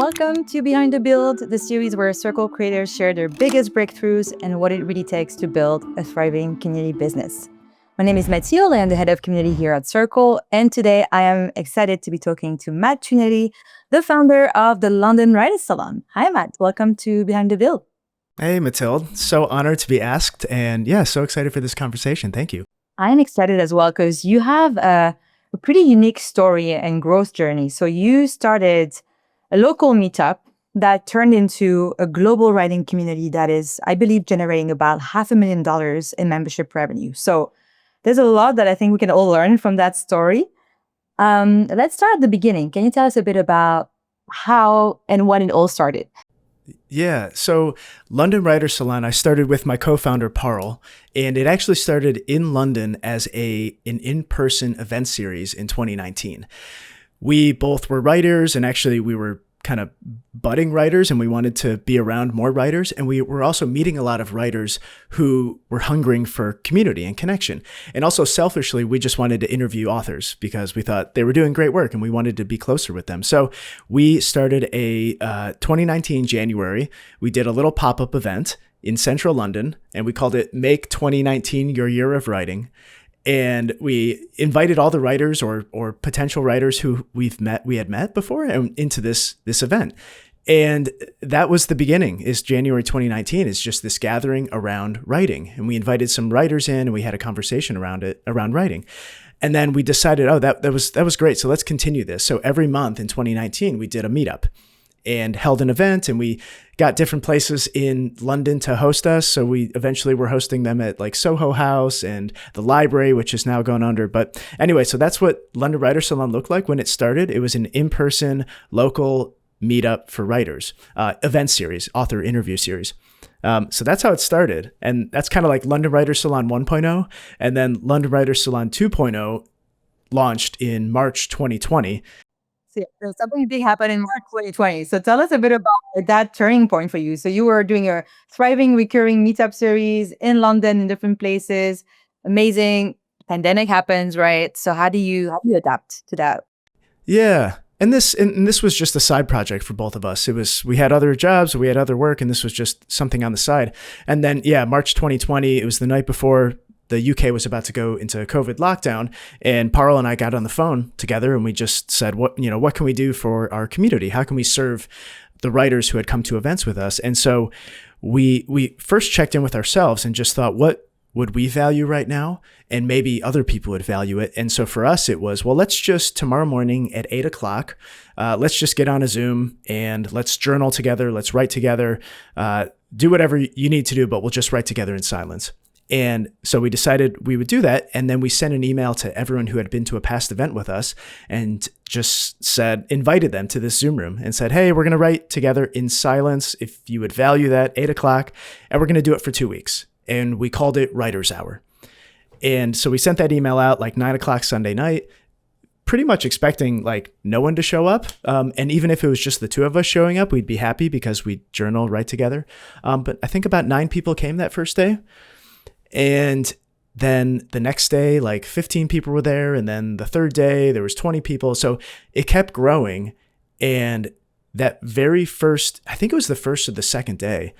Welcome to Behind the Build, the series where Circle creators share their biggest breakthroughs and what it really takes to build a thriving community business. My name is Mathilde, I'm the head of community here at Circle, and today I am excited to be talking to Matt Trinetti, the founder of the London Writers Salon. Hi, Matt. Welcome to Behind the Build. Hey, Mathilde. So honored to be asked, and so excited for this conversation. Thank you. I'm excited as well because you have a pretty unique story and growth journey. So you started a local meetup that turned into a global writing community that is, I believe, generating about $500,000 in membership revenue. So there's a lot that I think we can all learn from that story. Let's start at the beginning. Can you tell us a bit about how and when it all started? Yeah, so London Writers Salon, I started with my co-founder, Parl, and it actually started in London as an in-person event series in 2019. We both were writers, and actually we were kind of budding writers, and we wanted to be around more writers. And we were also meeting a lot of writers who were hungering for community and connection. And also selfishly, we just wanted to interview authors because we thought they were doing great work and we wanted to be closer with them. So we started a 2019 January. We did a little pop-up event in central London, and we called it Make 2019 Your Year of Writing. And we invited all the writers or potential writers who we had met before into this event. And that was the beginning, is January 2019, is just this gathering around writing. And we invited some writers in and we had a conversation around writing. And then we decided, that was great. So let's continue this. So every month in 2019, we did a meetup and held an event, and we got different places in London to host us. So we eventually were hosting them at like Soho House and the library, which is now gone under. But anyway, so that's what London Writers Salon looked like when it started. It was an in-person local meetup for writers, event series, author interview series. So that's how it started. And that's kind of like London Writers Salon 1.0. And then London Writers Salon 2.0 launched in March 2020. So something big happened in March 2020. So tell us a bit about that turning point for you. So you were doing a thriving recurring meetup series in London in different places. Amazing. Pandemic happens, right? So how do you adapt to that? Yeah. And this was just a side project for both of us. We had other jobs, we had other work, and this was just something on the side. And then, March 2020, it was the night before the UK was about to go into COVID lockdown, and Parl and I got on the phone together and we just said, what can we do for our community? How can we serve the writers who had come to events with us? And so we first checked in with ourselves and just thought, what would we value right now? And maybe other people would value it. And so for us, it was, well, let's just tomorrow morning at 8:00, let's just get on a Zoom and let's journal together. Let's write together, do whatever you need to do, but we'll just write together in silence. And so we decided we would do that. And then we sent an email to everyone who had been to a past event with us and just invited them to this Zoom room and said, hey, we're going to write together in silence if you would value that, 8:00, and we're going to do it for 2 weeks. And we called it Writer's Hour. And so we sent that email out like 9:00 Sunday night, pretty much expecting like no one to show up. And even if it was just the two of us showing up, we'd be happy because we'd journal, write together. But I think about 9 people came that first day. And then the next day, like 15 people were there. And then the third day, there was 20 people. So it kept growing. And that very first, I think it was the first or the second day,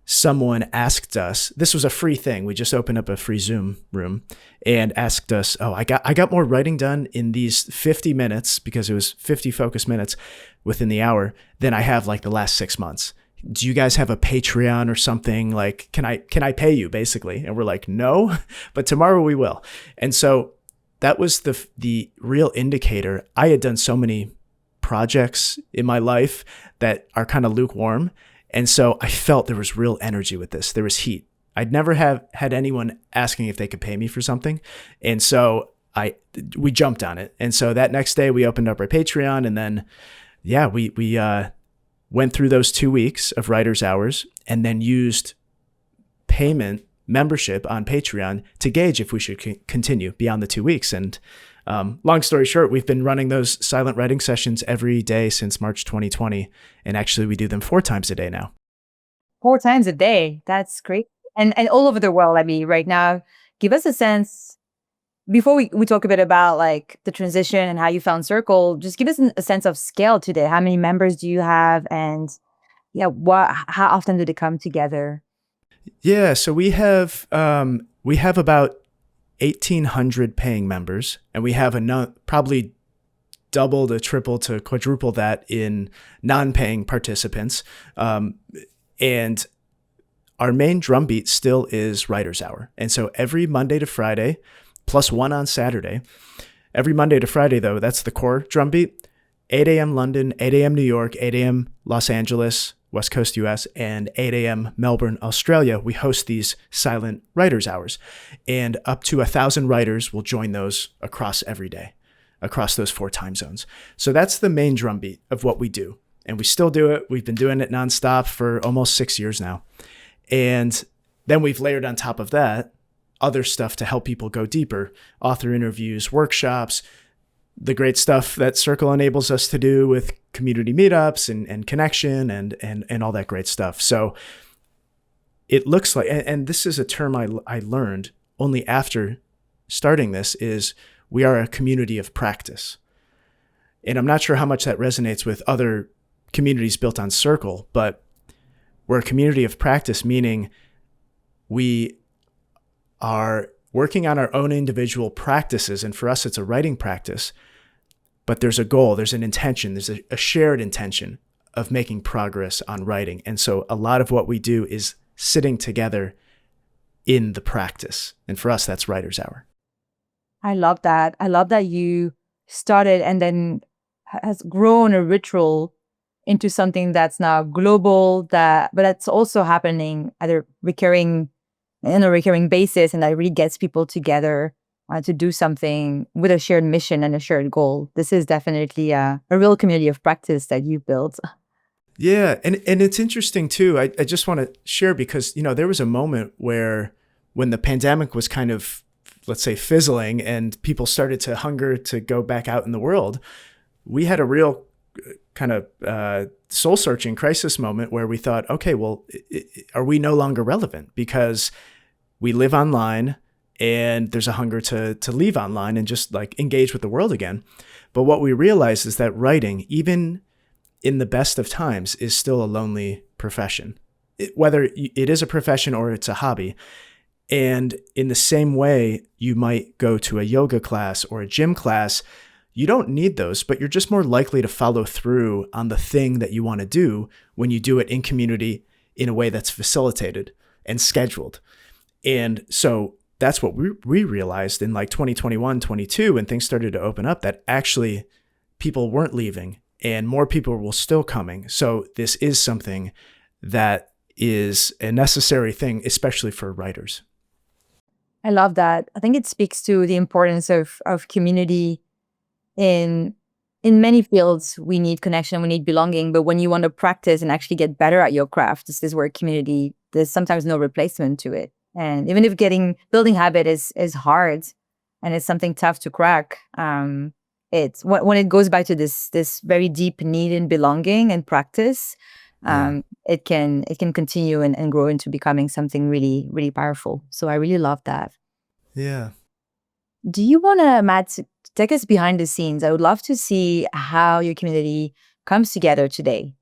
someone asked us, this was a free thing. We just opened up a free Zoom room and asked us, I got more writing done in these 50 minutes, because it was 50 focus minutes within the hour, than I have like the last 6 months. Do you guys have a Patreon or something? Like, can I pay you, basically? And we're like, no, but tomorrow we will. And so that was the real indicator. I had done so many projects in my life that are kind of lukewarm. And so I felt there was real energy with this. There was heat. I'd never had anyone asking if they could pay me for something. And so we jumped on it. And so that next day we opened up our Patreon, and then, we went through those 2 weeks of writers' hours and then used membership on Patreon to gauge if we should continue beyond the 2 weeks. And long story short, we've been running those silent writing sessions every day since March 2020. And actually we do them 4 times a day now. 4 times a day. That's great. And all over the world. I mean, right now, give us a sense, before we talk a bit about like the transition and how you found Circle, just give us a sense of scale today. How many members do you have? And yeah, how often do they come together? Yeah, so we have about 1,800 paying members, and we have probably double to triple to quadruple that in non-paying participants. And our main drum beat still is Writers Hour. And so every Monday to Friday, plus one on Saturday, every Monday to Friday, though, that's the core drum beat, 8 a.m. London, 8 a.m. New York, 8 a.m. Los Angeles, West Coast US, and 8 a.m. Melbourne, Australia. We host these silent writers' hours, and up to 1,000 writers will join those across every day, across those 4 time zones. So that's the main drumbeat of what we do. And we still do it. We've been doing it nonstop for almost 6 years now. And then we've layered on top of that other stuff to help people go deeper, author interviews, workshops, the great stuff that Circle enables us to do with community meetups and connection and all that great stuff. So it looks like, and this is a term I learned only after starting this, is we are a community of practice. And I'm not sure how much that resonates with other communities built on Circle, but we're a community of practice, meaning we are working on our own individual practices. And for us, it's a writing practice, but there's a goal, there's an intention, there's a shared intention of making progress on writing. And so a lot of what we do is sitting together in the practice. And for us, that's Writers Hour. I love that. I love that you started and then has grown a ritual into something that's now global, but that's also happening at a recurring basis, and that really gets people together to do something with a shared mission and a shared goal. This is definitely a real community of practice that you built. Yeah, and it's interesting too. I just want to share because, there was a moment where when the pandemic was kind of, let's say, fizzling and people started to hunger to go back out in the world, we had a real kind of soul-searching crisis moment where we thought, okay, well, are we no longer relevant? Because we live online and there's a hunger to leave online and just like engage with the world again. But what we realized is that writing, even in the best of times, is still a lonely profession, whether it is a profession or it's a hobby. And in the same way, you might go to a yoga class or a gym class. You don't need those, but you're just more likely to follow through on the thing that you want to do when you do it in community in a way that's facilitated and scheduled. And so that's what we realized in like 2021, 22, when things started to open up, that actually people weren't leaving and more people were still coming. So this is something that is a necessary thing, especially for writers. I love that. I think it speaks to the importance of community. In many fields, we need connection, we need belonging. But when you want to practice and actually get better at your craft, this is where community, there's sometimes no replacement to it. And even if building habit is hard and it's something tough to crack, it's when it goes back to this very deep need in belonging and practice, it can continue and grow into becoming something really, really powerful. So I really love that. Yeah. Do you want to, Matt, take us behind the scenes? I would love to see how your community comes together today.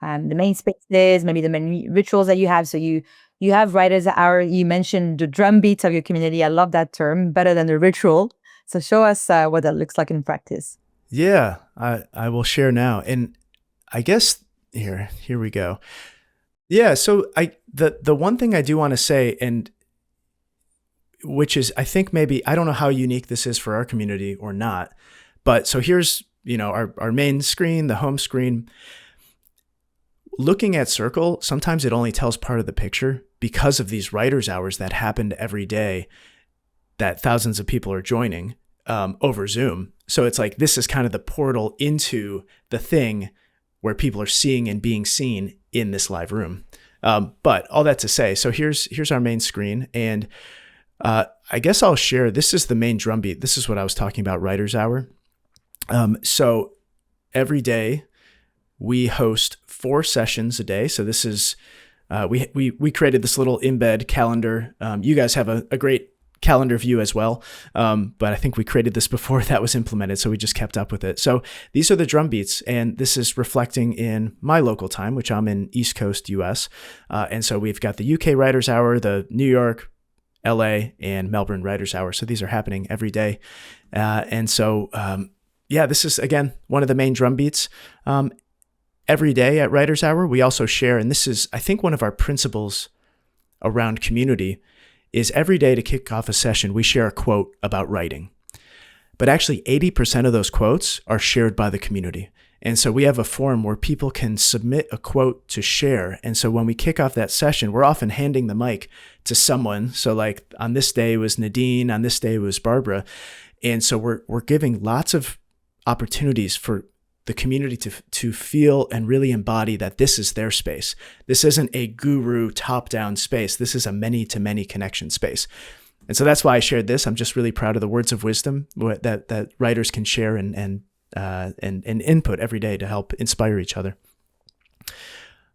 The main spaces, maybe the main rituals that you have. So you have Writers Hour. You mentioned the drum beats of your community. I love that term, better than the ritual. So show us what that looks like in practice. Yeah, I will share now. And I guess here we go. Yeah, so the one thing I do want to say, and which is, I think maybe, I don't know how unique this is for our community or not, but so here's, our main screen, the home screen. Looking at Circle, sometimes it only tells part of the picture because of these writers' hours that happened every day that thousands of people are joining over Zoom. So it's like, this is kind of the portal into the thing where people are seeing and being seen in this live room. But all that to say, so here's our main screen. And I guess I'll share, this is the main drumbeat. This is what I was talking about, Writers Hour. So every day we host 4 sessions a day. So this is, we created this little embed calendar. You guys have a great calendar view as well. But I think we created this before that was implemented, so we just kept up with it. So these are the drum beats, and this is reflecting in my local time, which I'm in East Coast US. And so we've got the UK Writers Hour, the New York, LA, and Melbourne Writers Hour. So these are happening every day. And so, this is, again, one of the main drum beats. Every day at Writers Hour, we also share, and this is, I think, one of our principles around community, is every day to kick off a session, we share a quote about writing. But actually, 80% of those quotes are shared by the community. And so we have a forum where people can submit a quote to share. And so when we kick off that session, we're often handing the mic to someone. So like on this day was Nadine, on this day was Barbara. And so we're giving lots of opportunities for the community to feel and really embody that this is their space. This isn't a guru top-down space. This is a many-to-many connection space. And so that's why I shared this. I'm just really proud of the words of wisdom that writers can share and input every day to help inspire each other.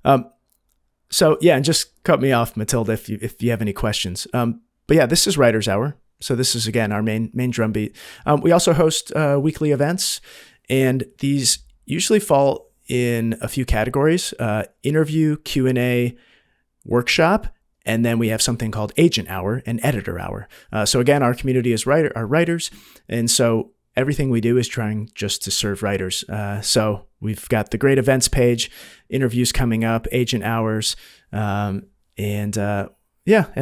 And just cut me off, Matilda, if you have any questions. This is Writers Hour. So this is, again, our main drum beat. We also host weekly events, and these usually fall in a few categories: interview, Q&A, workshop, and then we have something called Agent Hour and Editor Hour. So again, our community is our writers, and so everything we do is trying just to serve writers. So we've got the great events page, interviews coming up, agent hours, and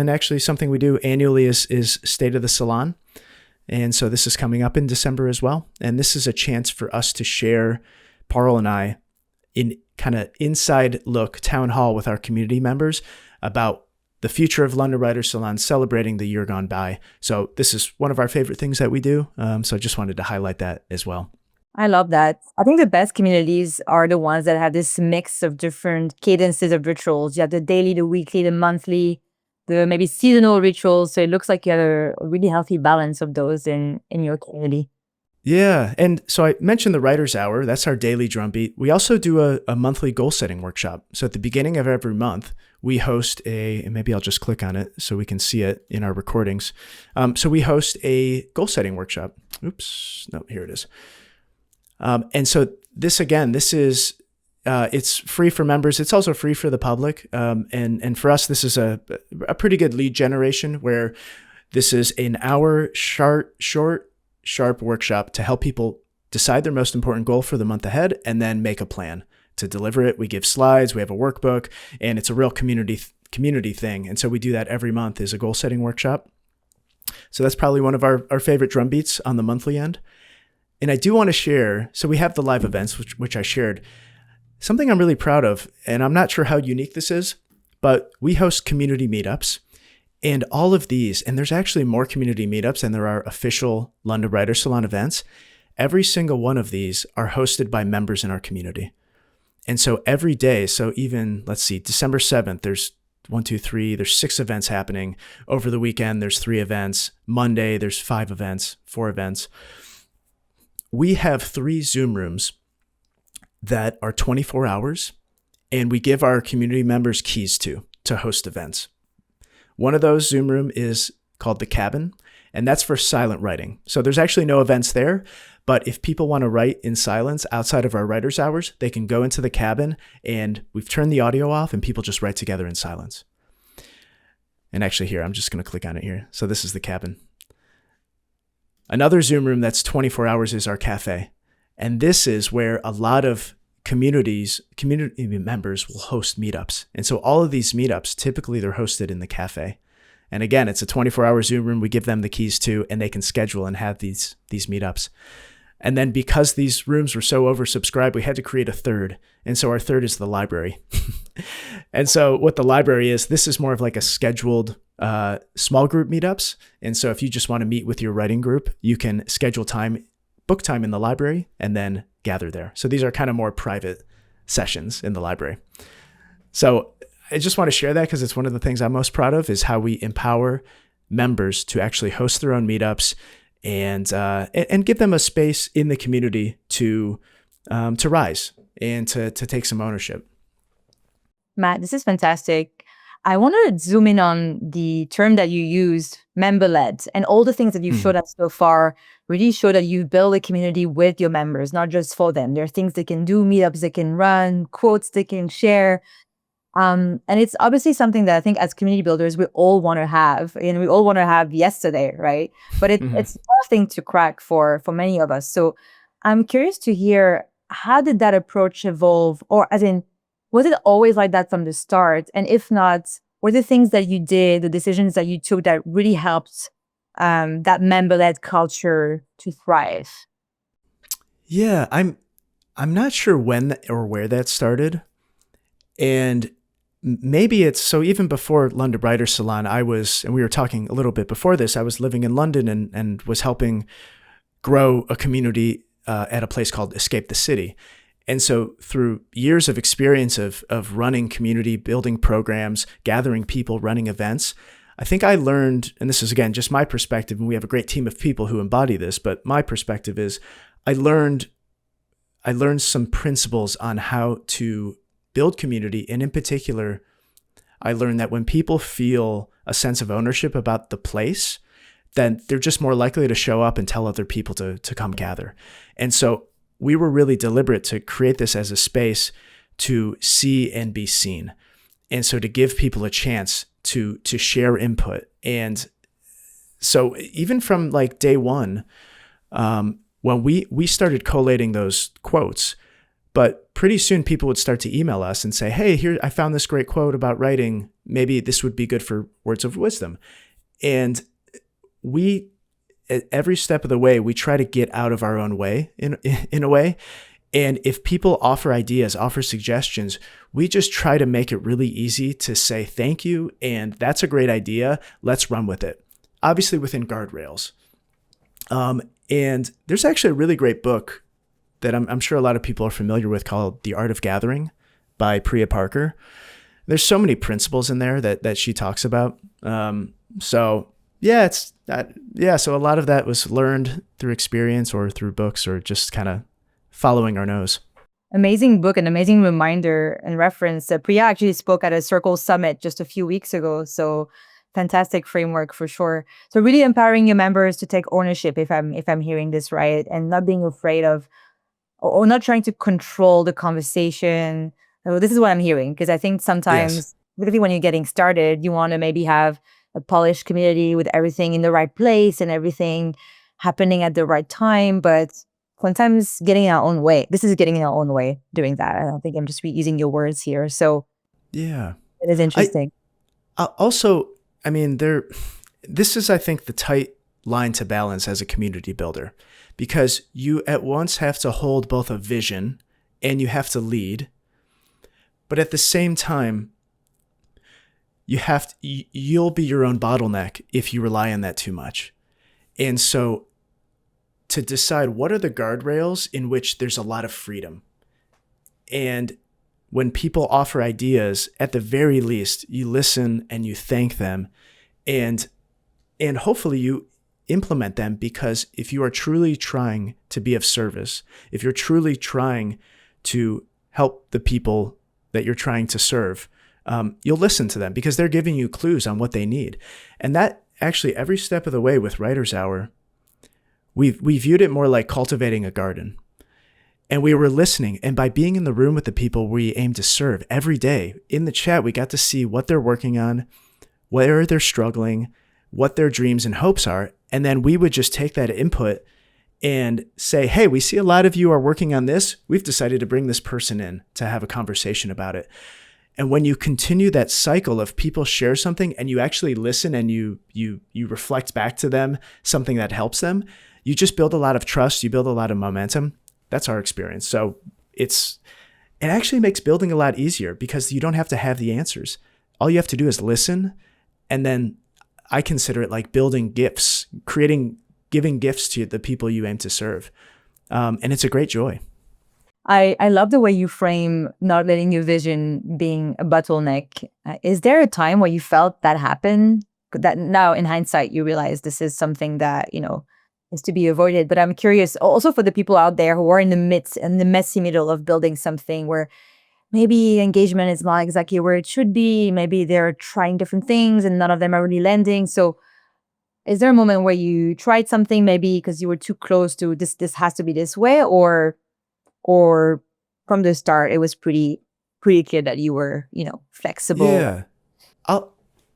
actually something we do annually is State of the Salon. And so this is coming up in December as well. And this is a chance for us to share, Parl and I, in kind of inside look town hall with our community members about the future of London Writers Salon, celebrating the year gone by. So this is one of our favorite things that we do. So I just wanted to highlight that as well. I love that. I think the best communities are the ones that have this mix of different cadences of rituals. You have the daily, the weekly, the monthly, the maybe seasonal rituals. So it looks like you have a really healthy balance of those in your community. Yeah. And so I mentioned the Writers Hour. That's our daily drumbeat. We also do a monthly goal setting workshop. So at the beginning of every month, we host and maybe I'll just click on it so we can see it in our recordings. So we host a goal setting workshop. Oops. No, here it is. And so this is, it's free for members. It's also free for the public. And for us, this is a pretty good lead generation, where this is an hour sharp workshop to help people decide their most important goal for the month ahead and then make a plan to deliver it. We give slides, we have a workbook, and it's a real community thing. And so we do that every month as a goal setting workshop. So that's probably one of our favorite drum beats on the monthly end. And I do want to share, so we have the live events, which I shared. Something I'm really proud of, and I'm not sure how unique this is, but we host community meetups. And all of these, and there's actually more community meetups than there are official London Writers Salon events. Every single one of these are hosted by members in our community. And so every day, so even, let's see, December 7th, there's 6 events happening. Over the weekend, there's 3 events. Monday, there's 5 events, 4 events. We have 3 Zoom rooms that are 24 hours, and we give our community members keys to host events. One of those Zoom room is called The Cabin, and that's for silent writing. So there's actually no events there, but if people want to write in silence outside of our writers' hours, they can go into The Cabin, and we've turned the audio off, and people just write together in silence. And actually here, I'm just going to click on it here. So this is The Cabin. Another Zoom room that's 24 hours is our cafe. And this is where a lot of community members will host meetups. And so all of these meetups, typically they're hosted in the cafe. And again, it's a 24-hour Zoom room we give them the keys to, and they can schedule and have these meetups. And then because these rooms were so oversubscribed, we had to create a third. And so our third is the library. And so what the library is, this is more of like a scheduled small group meetups. And so if you just want to meet with your writing group, you can schedule time, book time in the library, and then gather there. So these are kind of more private sessions in the library. So I just want to share that because it's one of the things I'm most proud of, is how we empower members to actually host their own meetups and give them a space in the community to rise and to take some ownership. Matt, this is fantastic. I want to zoom in on the term that you used, member-led, and all the things that you've showed us so far really show that you build a community with your members, not just for them. There are things they can do, meetups they can run, quotes they can share. And it's obviously something that I think as community builders, we all want to have, and we all want to have yesterday, right? But it's a tough thing to crack for many of us. So I'm curious to hear, how did that approach evolve? Or as in, was it always like that from the start? And if not, were the things that you did, the decisions that you took that really helped that member-led culture to thrive? Yeah, I'm not sure when or where that started. And maybe it's so even before London Writers Salon, and we were talking a little bit before this, I was living in London and was helping grow a community at a place called Escape the City. And so through years of experience of running community, building programs, gathering people, running events, I think I learned, and this is again just my perspective, and we have a great team of people who embody this, but my perspective is I learned some principles on how to build community. And in particular, I learned that when people feel a sense of ownership about the place, then they're just more likely to show up and tell other people to come gather. And so we were really deliberate to create this as a space to see and be seen. And so to give people a chance to share input. And so even from like day one, when we started collating those quotes, but pretty soon people would start to email us and say, hey, here, I found this great quote about writing. Maybe this would be good for words of wisdom. And we, at every step of the way, we try to get out of our own way in a way. And if people offer ideas, offer suggestions, we just try to make it really easy to say, thank you. And that's a great idea. Let's run with it. Obviously within guardrails. And there's actually a really great book that I'm sure a lot of people are familiar with called The Art of Gathering by Priya Parker. There's so many principles in there that she talks about. So a lot of that was learned through experience or through books or just kind of following our nose. Amazing book, an amazing reminder and reference. Priya actually spoke at a Circle Summit just a few weeks ago. So fantastic framework for sure. So really empowering your members to take ownership, if I'm hearing this right, and not being afraid of or not trying to control the conversation. So this is what I'm hearing, because I think sometimes, particularly when you're getting started, you want to maybe have a polished community with everything in the right place and everything happening at the right time. But sometimes getting in our own way. This is getting in our own way doing that. I don't think I'm just reusing your words here. So yeah, it is interesting. This is, I think, the tight line to balance as a community builder, because you at once have to hold both a vision and you have to lead. But at the same time, you'll be your own bottleneck if you rely on that too much. And so to decide what are the guardrails in which there's a lot of freedom. And when people offer ideas, at the very least, you listen and you thank them, and hopefully you implement them, because if you are truly trying to be of service, if you're truly trying to help the people that you're trying to serve, you'll listen to them because they're giving you clues on what they need. And that actually, every step of the way with Writers Hour, we viewed it more like cultivating a garden. And we were listening. And by being in the room with the people we aim to serve every day, in the chat, we got to see what they're working on, where they're struggling, what their dreams and hopes are. And then we would just take that input and say, hey, we see a lot of you are working on this. We've decided to bring this person in to have a conversation about it. And when you continue that cycle of people share something and you actually listen and you reflect back to them something that helps them, you just build a lot of trust. You build a lot of momentum. That's our experience. So it actually makes building a lot easier because you don't have to have the answers. All you have to do is listen. And then I consider it like building gifts, giving gifts to the people you aim to serve. And it's a great joy. I love the way you frame not letting your vision being a bottleneck. Is there a time where you felt that happen? That now in hindsight, you realize this is something that, is to be avoided. But I'm curious also for the people out there who are in the messy middle of building something where maybe engagement is not exactly where it should be. Maybe they're trying different things and none of them are really landing. So is there a moment where you tried something maybe because you were too close to this has to be this way, or from the start it was pretty clear that you were, flexible? Yeah.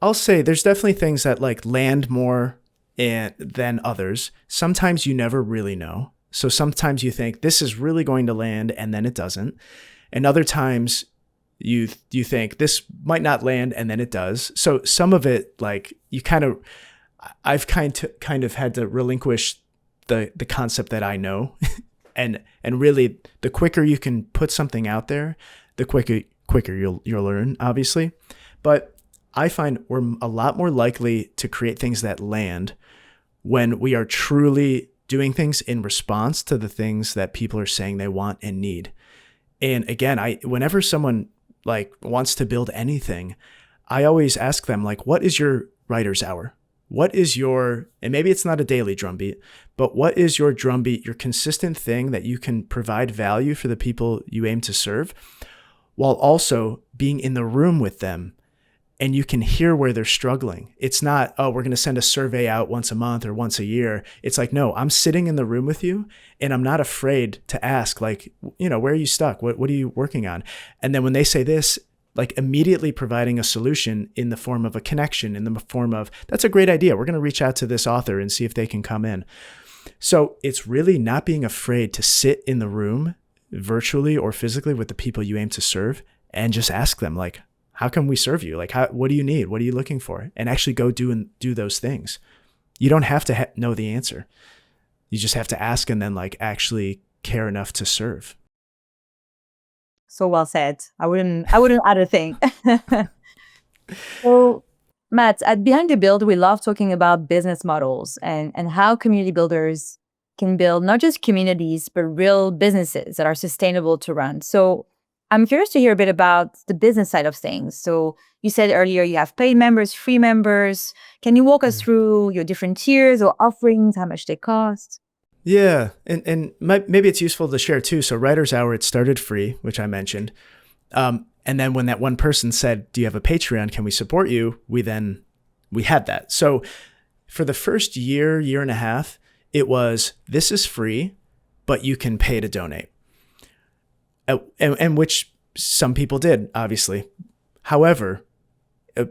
I'll say there's definitely things that like land more than others. Sometimes you never really know. So sometimes you think this is really going to land and then it doesn't. And other times you think this might not land and then it does. So some of it, like I've kind of had to relinquish the concept that I know. and really the quicker you can put something out there, the quicker you'll learn, obviously. But I find we're a lot more likely to create things that land when we are truly doing things in response to the things that people are saying they want and need. And again, whenever someone like wants to build anything, I always ask them like, what is your writer's hour? What is and maybe it's not a daily drumbeat, but what is your drumbeat, your consistent thing that you can provide value for the people you aim to serve, while also being in the room with them and you can hear where they're struggling. It's not, oh, we're going to send a survey out once a month or once a year. It's like, no, I'm sitting in the room with you and I'm not afraid to ask, like, where are you stuck? What are you working on? And then when they say this, like immediately providing a solution in the form of a connection, in the form of, that's a great idea. We're going to reach out to this author and see if they can come in. So it's really not being afraid to sit in the room virtually or physically with the people you aim to serve and just ask them like, how can we serve you? Like, what do you need? What are you looking for? And actually go do those things. You don't have to know the answer. You just have to ask and then like actually care enough to serve. So well said. I wouldn't add a thing. So Matt, at Behind the Build, we love talking about business models and how community builders can build not just communities, but real businesses that are sustainable to run. So I'm curious to hear a bit about the business side of things. So you said earlier you have paid members, free members. Can you walk us through your different tiers or offerings, how much they cost? Yeah, and maybe it's useful to share too. So Writer's Hour, it started free, which I mentioned. And then when that one person said, do you have a Patreon? Can we support you? We had that. So for the first year and a half, it was, this is free, but you can pay to donate. And which some people did, obviously. However,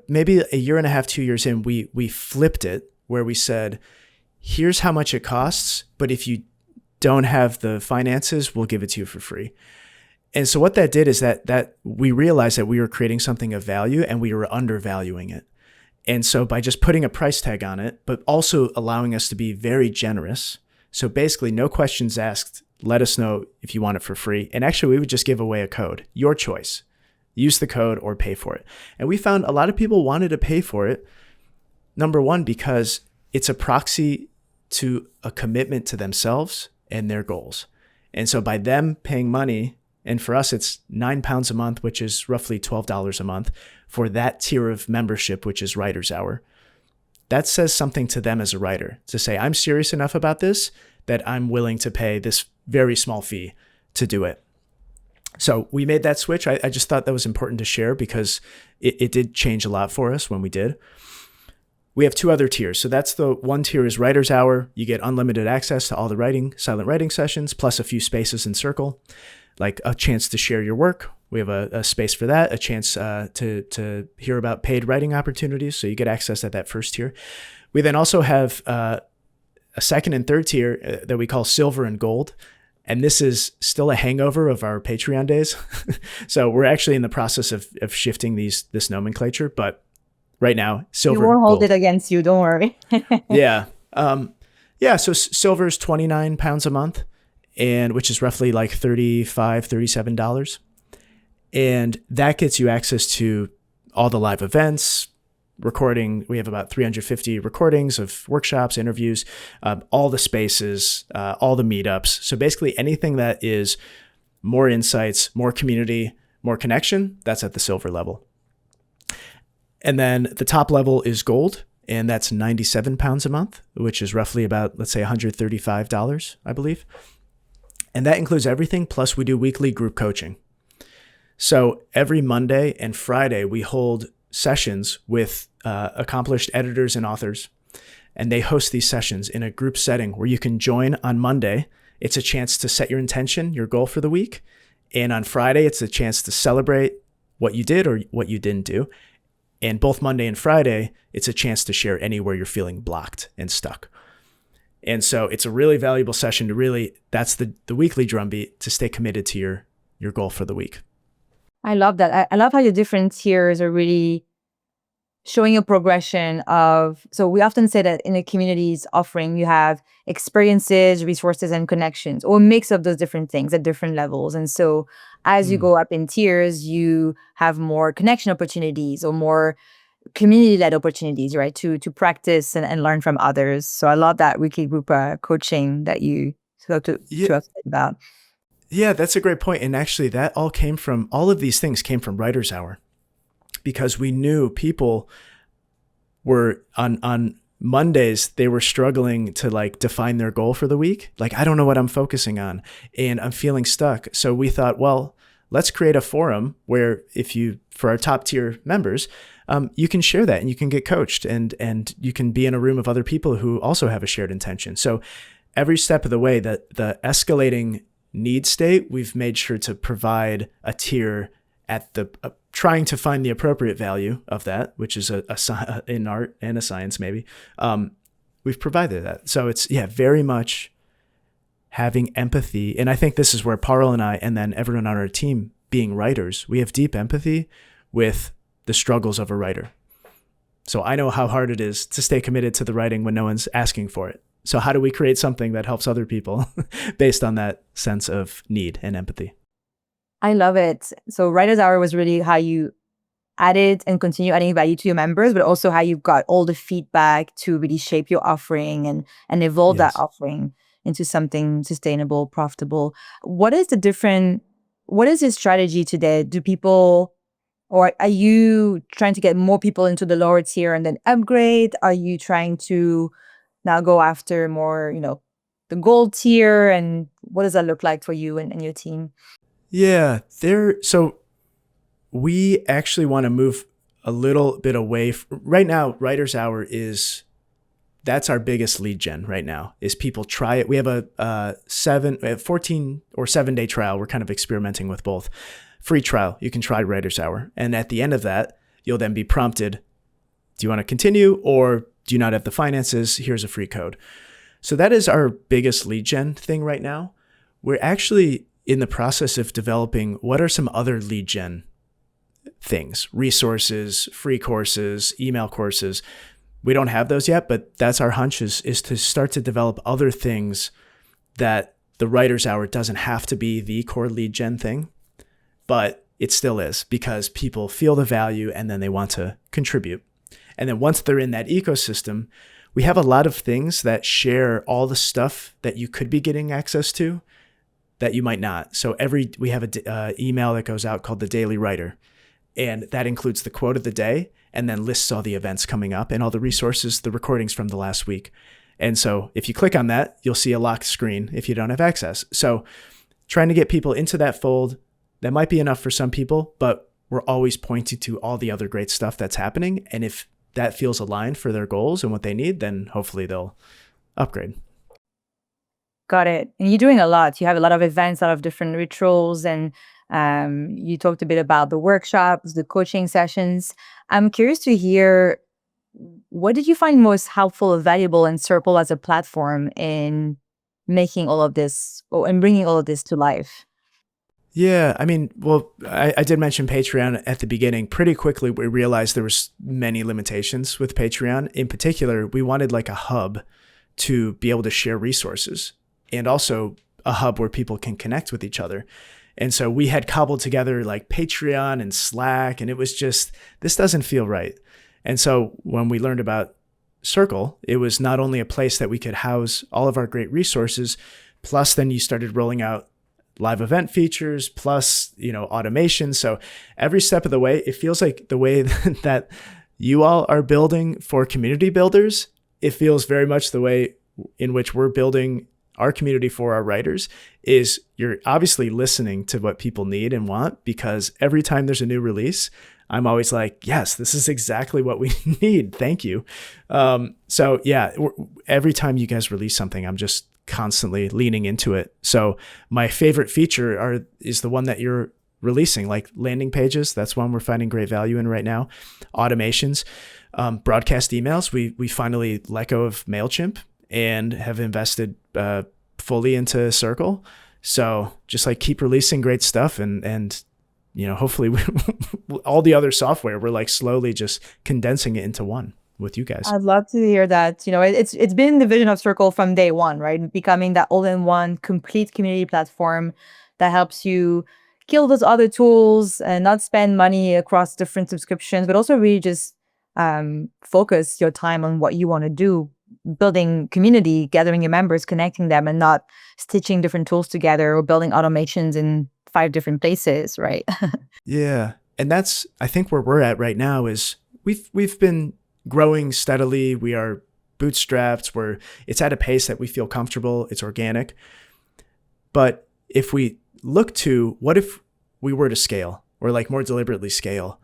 maybe a year and a half, 2 years in, we flipped it where we said, here's how much it costs, but if you don't have the finances, we'll give it to you for free. And so what that did is that we realized that we were creating something of value and we were undervaluing it. And so by just putting a price tag on it, but also allowing us to be very generous. So basically no questions asked. Let us know if you want it for free. And actually, we would just give away a code, your choice. Use the code or pay for it. And we found a lot of people wanted to pay for it. Number one, because it's a proxy to a commitment to themselves and their goals. And so by them paying money, and for us, it's £9 a month, which is roughly $12 a month for that tier of membership, which is Writer's Hour. That says something to them as a writer to say, I'm serious enough about this that I'm willing to pay this very small fee to do it. So we made that switch. I just thought that was important to share because it did change a lot for us when we did. We have two other tiers. So that's the one tier is Writer's Hour. You get unlimited access to all the silent writing sessions, plus a few spaces in Circle, like a chance to share your work. We have a space for that, a chance to hear about paid writing opportunities. So you get access at that first tier. We then also have a second and third tier that we call Silver and Gold. And this is still a hangover of our Patreon days. So we're actually in the process of shifting this nomenclature. But right now, Silver. You won't hold Gold. it against you. Don't worry. Yeah. So Silver is £29 a month, and which is roughly like $35, $37. And that gets you access to all the live events, recording. We have about 350 recordings of workshops, interviews, all the spaces, all the meetups. So basically anything that is more insights, more community, more connection, that's at the Silver level. And then the top level is Gold, and that's £97 a month, which is roughly about, let's say, $135, I believe. And that includes everything, plus we do weekly group coaching. So every Monday and Friday, we hold sessions with accomplished editors and authors, and they host these sessions in a group setting where you can join on Monday. It's a chance to set your intention, your goal for the week. And on Friday, it's a chance to celebrate what you did or what you didn't do. And both Monday and Friday, it's a chance to share anywhere you're feeling blocked and stuck. And so it's a really valuable session to really, that's the weekly drumbeat to stay committed to your goal for the week. I love that. I love how your different tiers are really showing a progression of, so we often say that in a community's offering, you have experiences, resources, and connections, or a mix of those different things at different levels. And so as you go up in tiers, you have more connection opportunities or more community-led opportunities, right? To practice and learn from others. So I love that weekly group coaching that you spoke to us about. Yeah, that's a great point. And actually that all of these things came from Writers Hour, because we knew people were on Mondays, they were struggling to like define their goal for the week. Like, I don't know what I'm focusing on and I'm feeling stuck. So we thought, well, let's create a forum where for our top tier members, you can share that and you can get coached and you can be in a room of other people who also have a shared intention. So every step of the way, the escalating need state, we've made sure to provide a tier at the trying to find the appropriate value of that, which is in art and a science maybe. We've provided that. So it's very much having empathy. And I think this is where Parul and I, and then everyone on our team being writers, we have deep empathy with the struggles of a writer. So I know how hard it is to stay committed to the writing when no one's asking for it. So how do we create something that helps other people based on that sense of need and empathy? I love it. So Writers Hour was really how you added and continue adding value to your members, but also how you got all the feedback to really shape your offering and evolve that offering into something sustainable, profitable. What is the strategy today? Or are you trying to get more people into the lower tier and then upgrade? Are you trying to now go after more, the gold tier? And what does that look like for you and your team? Yeah, so we actually want to move a little bit away. Right now, Writers Hour that's our biggest lead gen right now, is people try it. We have a 14 or 7 day trial. We're kind of experimenting with both. Free trial. You can try Writers Hour. And at the end of that, you'll then be prompted, do you want to continue or do you not have the finances? Here's a free code. So that is our biggest lead gen thing right now. We're actually in the process of developing what are some other lead gen things, resources, free courses, email courses. We don't have those yet, but that's our hunch is to start to develop other things that the Writers Hour doesn't have to be the core lead gen thing, but it still is, because people feel the value and then they want to contribute. And then once they're in that ecosystem, we have a lot of things that share all the stuff that you could be getting access to that you might not. So we have an email that goes out called the Daily Writer, and that includes the quote of the day and then lists all the events coming up and all the resources, the recordings from the last week. And so if you click on that, you'll see a locked screen if you don't have access. So trying to get people into that fold, that might be enough for some people, but we're always pointing to all the other great stuff that's happening. And if that feels aligned for their goals and what they need, then hopefully they'll upgrade. Got it. And you're doing a lot. You have a lot of events, a lot of different rituals, and you talked a bit about the workshops, the coaching sessions. I'm curious to hear, what did you find most helpful or valuable in Circle as a platform in making all of this and bringing all of this to life? Yeah, I mean, well, I did mention Patreon at the beginning. Pretty quickly, we realized there was many limitations with Patreon. In particular, we wanted like a hub to be able to share resources, and also a hub where people can connect with each other. And so we had cobbled together like Patreon and Slack, and it was just, this doesn't feel right. And so when we learned about Circle, it was not only a place that we could house all of our great resources, plus then you started rolling out live event features, plus, automation. So every step of the way, it feels like the way that you all are building for community builders, it feels very much the way in which we're building our community for our writers is you're obviously listening to what people need and want, because every time there's a new release, I'm always like, yes, this is exactly what we need. Thank you. So yeah, every time you guys release something, I'm just constantly leaning into it. So my favorite feature is the one that you're releasing, like landing pages. That's one we're finding great value in right now. Automations, broadcast emails. We finally let go of Mailchimp and have invested fully into Circle. So just like keep releasing great stuff, and hopefully all the other software, we're like slowly just condensing it into one with you guys. I'd love to hear that. It's been the vision of Circle from day one, right? Becoming that all-in-one complete community platform that helps you kill those other tools and not spend money across different subscriptions, but also really just focus your time on what you want to do, building community, gathering your members, connecting them, and not stitching different tools together or building automations in 5 different places, right? Yeah. And that's, I think, where we're at right now is we've been growing steadily. We are bootstrapped, where it's at a pace that we feel comfortable. It's organic. But if we look to what if we were to scale, or like more deliberately scale,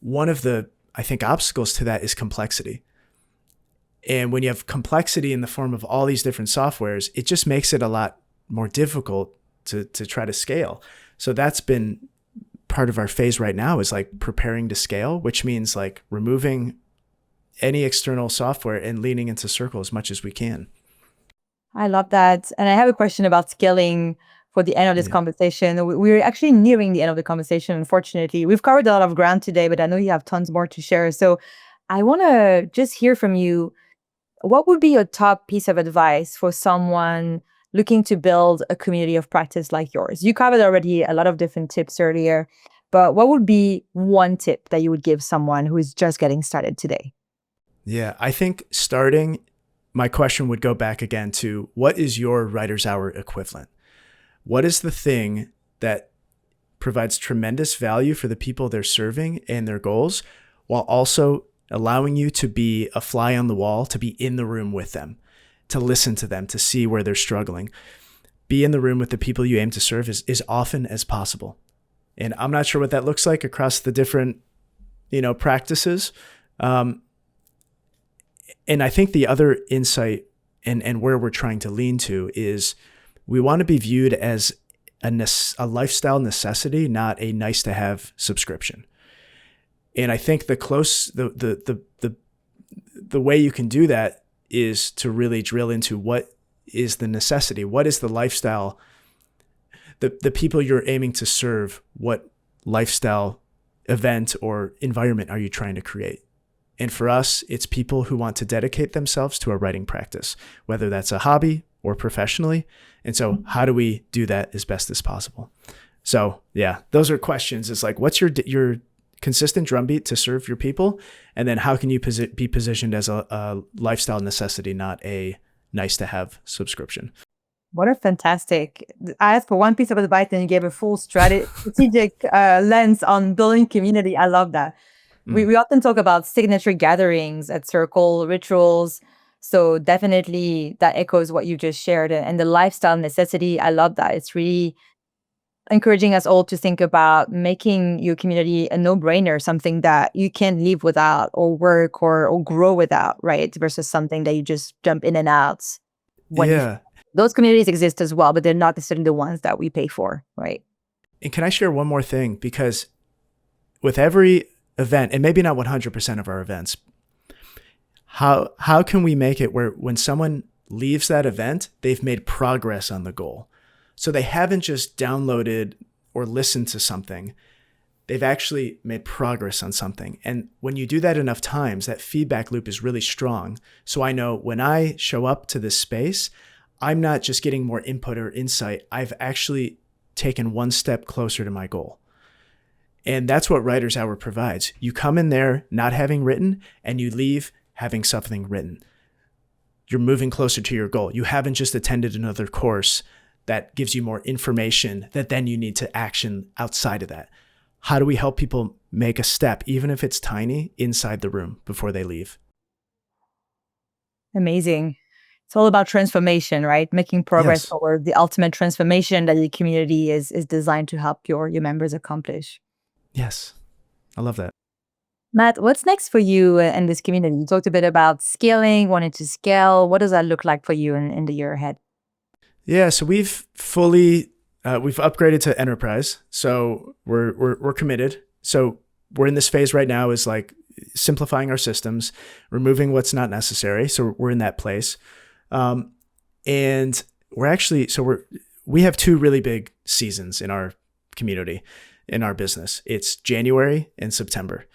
one of the, I think, obstacles to that is complexity. And when you have complexity in the form of all these different softwares, it just makes it a lot more difficult to try to scale. So that's been part of our phase right now, is like preparing to scale, which means like removing any external software and leaning into Circle as much as we can. I love that. And I have a question about scaling for the end of this conversation. We're actually nearing the end of the conversation, unfortunately. We've covered a lot of ground today, but I know you have tons more to share. So I want to just hear from you. What would be your top piece of advice for someone looking to build a community of practice like yours? You covered already a lot of different tips earlier, but what would be one tip that you would give someone who is just getting started today? Yeah, I think starting, my question would go back again to, what is your writer's hour equivalent? What is the thing that provides tremendous value for the people they're serving and their goals, while also allowing you to be a fly on the wall, to be in the room with them, to listen to them, to see where they're struggling. Be in the room with the people you aim to serve as often as possible. And I'm not sure what that looks like across the different, practices. And I think the other insight and where we're trying to lean to is we want to be viewed as a lifestyle necessity, not a nice to have subscription. And I think the way you can do that is to really drill into what is the necessity, what is the lifestyle, the people you're aiming to serve, what lifestyle event or environment are you trying to create? And for us, it's people who want to dedicate themselves to a writing practice, whether that's a hobby or professionally. And so how do we do that as best as possible? So yeah, those are questions. It's like, what's your consistent drumbeat to serve your people? And then how can you be positioned as a lifestyle necessity, not a nice to have subscription? What a fantastic. I asked for one piece of advice and you gave a full strategic lens on building community. I love that. We often talk about signature gatherings at Circle, rituals. So definitely that echoes what you just shared. And the lifestyle necessity, I love that. It's really encouraging us all to think about making your community a no-brainer, something that you can't live without or work or grow without, right? Versus something that you just jump in and out. Those communities exist as well, but they're not necessarily the ones that we pay for, right? And can I share one more thing? Because with every event, and maybe not 100% of our events, how can we make it where when someone leaves that event, they've made progress on the goal? So they haven't just downloaded or listened to something. They've actually made progress on something. And when you do that enough times, that feedback loop is really strong. So I know when I show up to this space, I'm not just getting more input or insight. I've actually taken one step closer to my goal. And that's what Writer's Hour provides. You come in there not having written, and you leave having something written. You're moving closer to your goal. You haven't just attended another course that gives you more information that then you need to action outside of that. How do we help people make a step, even if it's tiny, inside the room before they leave? Amazing. It's all about transformation, right? Making progress Yes. toward the ultimate transformation that the community is designed to help your members accomplish. Yes. I love that. Matt, what's next for you and this community? You talked a bit about scaling, wanting to scale. What does that look like for you in the year ahead? Yeah, so we've upgraded to enterprise, so we're committed. So we're in this phase right now is like simplifying our systems, removing what's not necessary. So we're in that place, and we have two really big seasons in our community, in our business. It's January and September.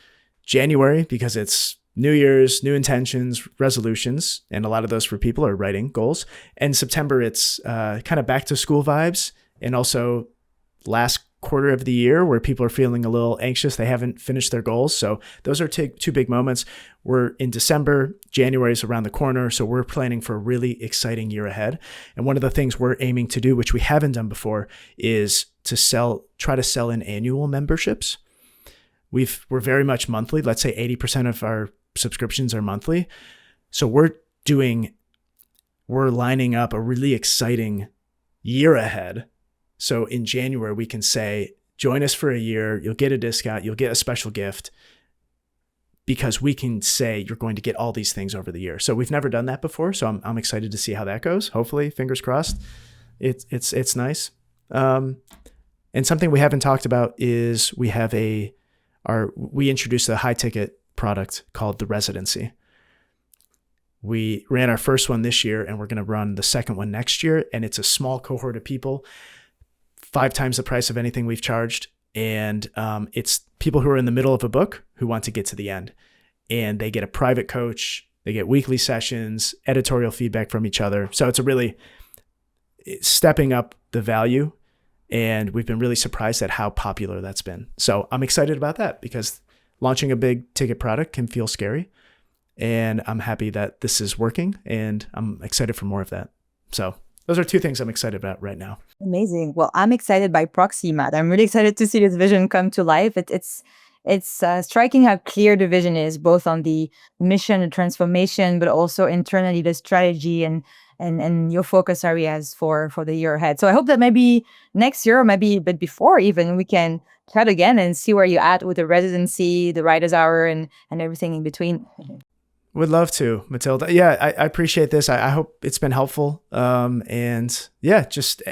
January because it's New Year's, new intentions, resolutions, and a lot of those for people are writing goals. And September, it's kind of back to school vibes, and also last quarter of the year where people are feeling a little anxious. They haven't finished their goals. So those are two big moments. We're in December, January is around the corner. So we're planning for a really exciting year ahead. And one of the things we're aiming to do, which we haven't done before, is to try to sell in annual memberships. We're very much monthly. Let's say 80% of our subscriptions are monthly. So we're lining up a really exciting year ahead. So in January, we can say, join us for a year. You'll get a discount. You'll get a special gift, because we can say you're going to get all these things over the year. So we've never done that before. So I'm excited to see how that goes. Hopefully, fingers crossed. It's nice. And something we haven't talked about is we introduced a high ticket product called the Residency. We ran our first one this year, and we're going to run the second one next year. And it's a small cohort of people, 5 times the price of anything we've charged. And it's people who are in the middle of a book who want to get to the end. And they get a private coach. They get weekly sessions, editorial feedback from each other. So it's stepping up the value. And we've been really surprised at how popular that's been. So I'm excited about that, because launching a big ticket product can feel scary. And I'm happy that this is working, and I'm excited for more of that. So those are 2 things I'm excited about right now. Amazing. Well, I'm excited by proxy, Matt. I'm really excited to see this vision come to life. It's striking how clear the vision is, both on the mission, the transformation, but also internally the strategy and your focus areas for the year ahead. So I hope that maybe next year, or maybe a bit before even, we can chat again and see where you're at with the residency, the writer's hour, and everything in between. Would love to, Matilda. Yeah, I appreciate this. I hope it's been helpful. And yeah, just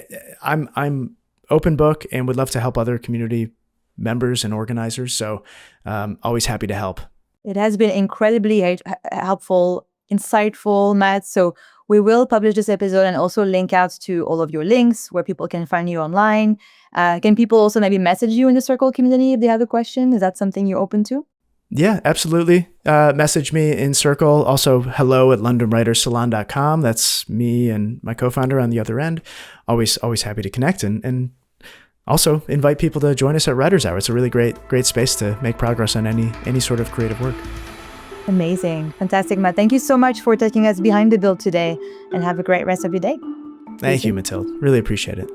I'm open book and would love to help other community members and organizers. So always happy to help. It has been incredibly helpful, insightful, Matt. So we will publish this episode and also link out to all of your links where people can find you online. Can people also maybe message you in the Circle community if they have a question? Is that something you're open to? Yeah, absolutely. Message me in Circle. Also, hello@londonwriterssalon.com. That's me and my co-founder on the other end. Always happy to connect, and also invite people to join us at Writers Hour. It's a really great space to make progress on any sort of creative work. Amazing. Fantastic, Matt. Thank you so much for taking us behind the build today, and have a great rest of your day. Thank you, Mathilde. Really appreciate it.